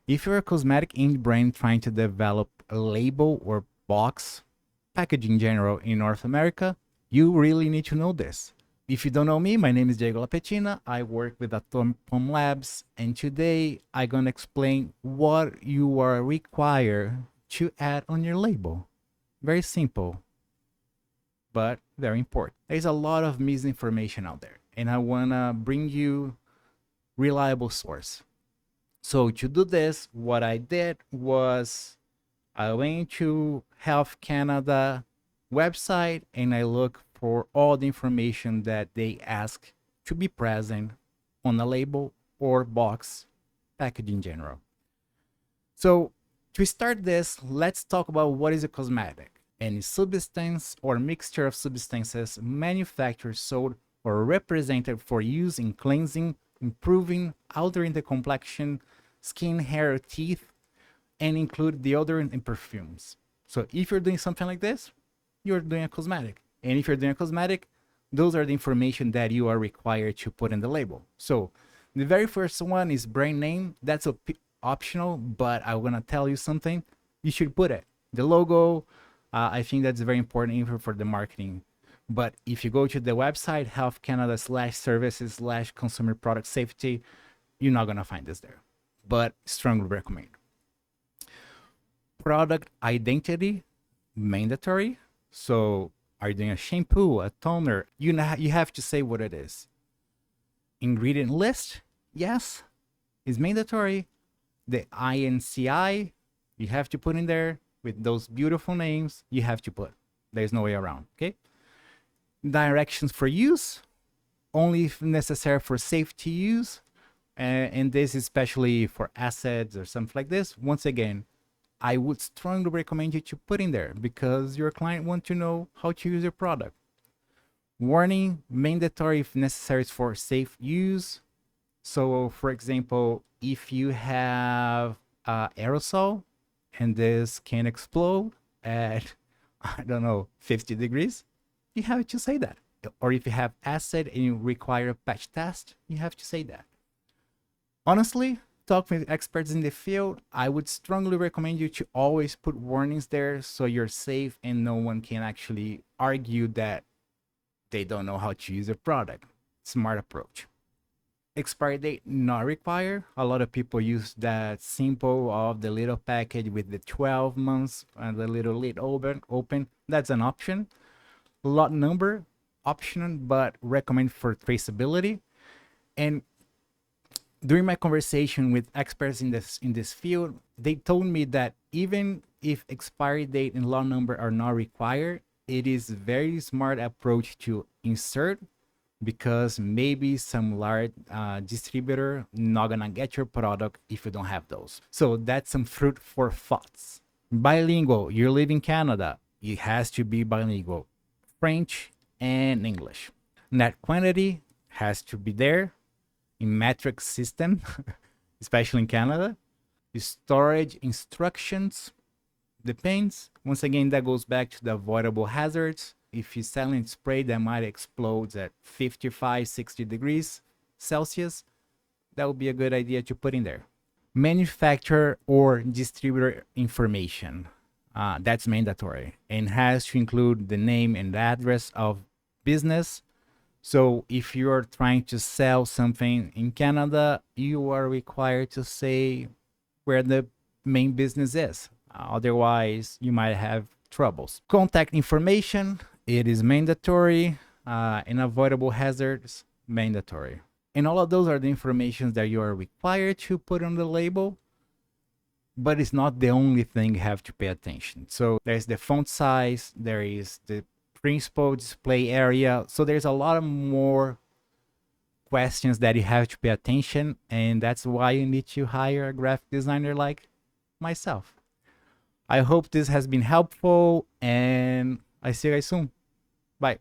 If you're a cosmetic indie brand trying to develop a label or box, packaging in general in North America, you really need to know this. If you don't know me, my name is Diego Lapetina. I work with Atom Labs, and today I'm gonna explain what you are required to add on your label. Very simple, but very important. There's a lot of misinformation out there, and I wanna bring you reliable source. So to do this, what I did was I went to Health Canada website and I look for all the information that they ask to be present on a label or box package in general. So to start this, let's talk about what is a cosmetic. Any substance or mixture of substances manufactured, sold, or represented for use in cleansing, improving, altering the complexion, skin, hair, teeth, and include deodorant and perfumes. So if you're doing something like this, you're doing a cosmetic. And if you're doing a cosmetic, those are the information that you are required to put in the label. So the very first one is brand name. That's optional, but I want to tell you something. You should put it. The logo, I think that's very important info for the marketing. But if you go to the website, Health Canada /services/ consumer product safety, you're not going to find this there. But strongly recommend. Product identity, mandatory. So are you doing a shampoo, a toner? You have to say what it is. Ingredient list, yes, is mandatory. The INCI, you have to put in there with those beautiful names. You have to put. There's no way around. Okay. Directions for use, only if necessary for safety use, and this is especially for acids or something like this. Once again, I would strongly recommend you to put in there because your client wants to know how to use your product. Warning, mandatory if necessary for safe use. So for example, if you have aerosol and this can explode at, I don't know, 50 degrees, you have to say that. Or if you have acid and you require a patch test, you have to say that. Honestly, talk with experts in the field, I would strongly recommend you to always put warnings there so you're safe and no one can actually argue that they don't know how to use a product. Smart approach. Expiry date not required. A lot of people use that simple of the little package with the 12 months and the little lid open. That's an option. Lot number, optional, but recommend for traceability. And during my conversation with experts in this field, they told me that even if expiry date and lot number are not required, it is very smart approach to insert because maybe some large distributor not gonna get your product if you don't have those. So that's some fruit for thoughts. Bilingual, you live in Canada, it has to be bilingual, French and English. Net quantity has to be there in metric system, especially in Canada. The storage instructions depends. Once again, that goes back to the avoidable hazards. If you're selling spray that might explode at 55, 60 degrees Celsius, that would be a good idea to put in there. Manufacturer or distributor information. That's mandatory and has to include the name and the address of business. So if you're trying to sell something in Canada, you are required to say where the main business is. Otherwise, you might have troubles. Contact information, it is mandatory. Unavoidable hazards, mandatory. And all of those are the information that you are required to put on the label, but it's not the only thing you have to pay attention. So there's the font size, there is the principal display area. So there's a lot of more questions that you have to pay attention, and that's why you need to hire a graphic designer like myself. I hope this has been helpful, and I see you guys soon. Bye.